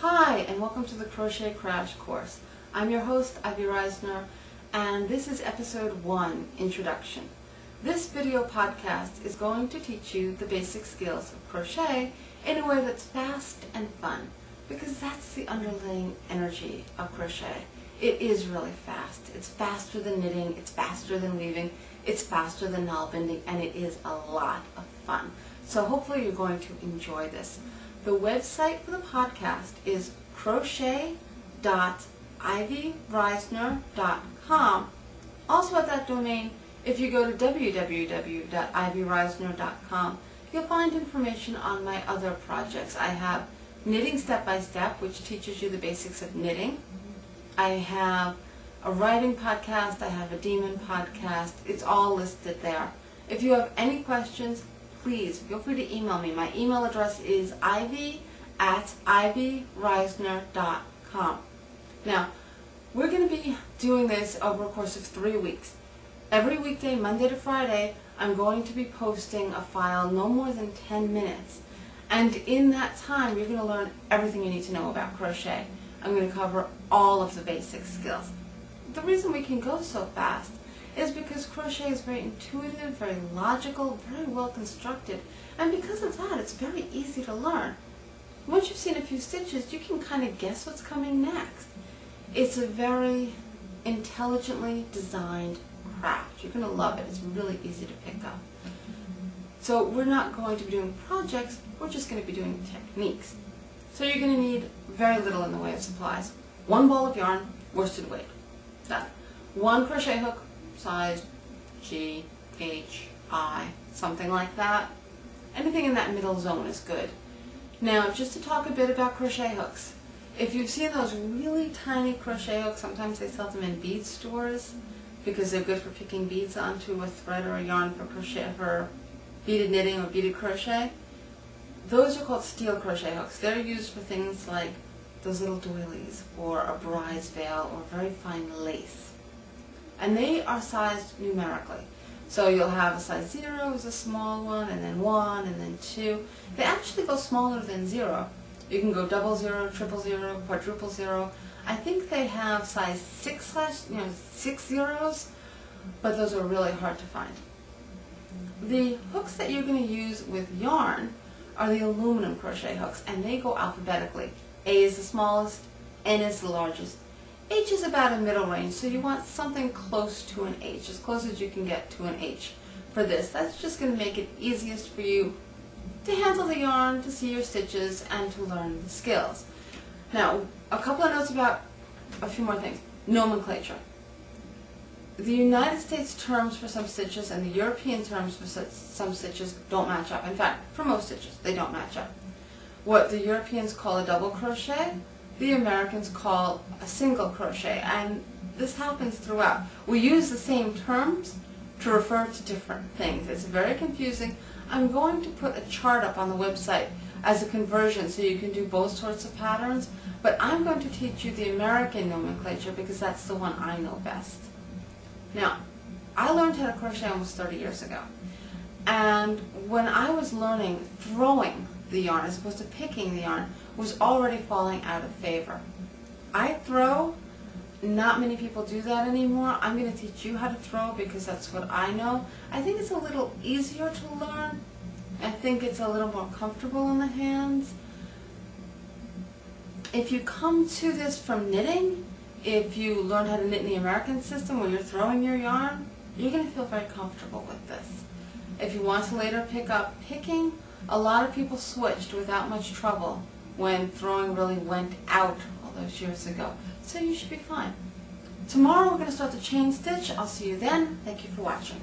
Hi, and welcome to the Crochet Crash Course. I'm your host, Ivy Reisner, and this is episode 1, Introduction. This video podcast is going to teach you the basic skills of crochet in a way that's fast and fun, because that's the underlying energy of crochet. It is really fast. It's faster than knitting, it's faster than weaving, it's faster than knot binding, and it is a lot of fun. So hopefully you're going to enjoy this. The website for the podcast is crochet.ivyreisner.com. Also at that domain, if you go to www.ivyreisner.com, you'll find information on my other projects. I have Knitting Step by Step, which teaches you the basics of knitting. I have a writing podcast. I have a demon podcast. It's all listed there. If you have any questions, please feel free to email me. My email address is ivy@ivyreisner.com. Now, we're going to be doing this over a course of 3 weeks. Every weekday, Monday to Friday, I'm going to be posting a file no more than 10 minutes. And in that time, you're going to learn everything you need to know about crochet. I'm going to cover all of the basic skills. The reason we can go so fast is because crochet is very intuitive, very logical, very well constructed, and because of that it's very easy to learn. Once you've seen a few stitches, you can kind of guess what's coming next. It's a very intelligently designed craft. You're going to love it. It's really easy to pick up. So we're not going to be doing projects, we're just going to be doing techniques. So you're going to need very little in the way of supplies. 1 ball of yarn, worsted weight. Done. 1 crochet hook, size G, H, I, something like that. Anything in that middle zone is good. Now, just to talk a bit about crochet hooks. If you've seen those really tiny crochet hooks, sometimes they sell them in bead stores because they're good for picking beads onto a thread or a yarn for crochet, for beaded knitting or beaded crochet. Those are called steel crochet hooks. They're used for things like those little doilies or a bride's veil or very fine lace. And they are sized numerically. So you'll have a size 0 is a small one, and then 1, and then 2. They actually go smaller than 0. You can go 00, 000, quadruple 0. I think they have size 6 zeros, but those are really hard to find. The hooks that you're going to use with yarn are the aluminum crochet hooks, and they go alphabetically. A is the smallest, N is the largest. H is about a middle range, so you want something close to an H, as close as you can get to an H for this. That's just going to make it easiest for you to handle the yarn, to see your stitches, and to learn the skills. Now, a couple of notes about a few more things. Nomenclature. The United States terms for some stitches and the European terms for some stitches don't match up. In fact, for most stitches, they don't match up. What the Europeans call a double crochet, the Americans call a single crochet, and this happens throughout. We use the same terms to refer to different things. It's very confusing. I'm going to put a chart up on the website as a conversion so you can do both sorts of patterns, but I'm going to teach you the American nomenclature because that's the one I know best. Now, I learned how to crochet almost 30 years ago, and when I was learning, throwing the yarn as opposed to picking the yarn was already falling out of favor. I throw. Not many people do that anymore. I'm going to teach you how to throw because that's what I know. I think it's a little easier to learn. I think it's a little more comfortable in the hands. If you come to this from knitting, if you learn how to knit in the American system where you're throwing your yarn, you're going to feel very comfortable with this. If you want to later pick up picking, a lot of people switched without much trouble when throwing really went out all those years ago. So you should be fine. Tomorrow we're going to start the chain stitch. I'll see you then. Thank you for watching.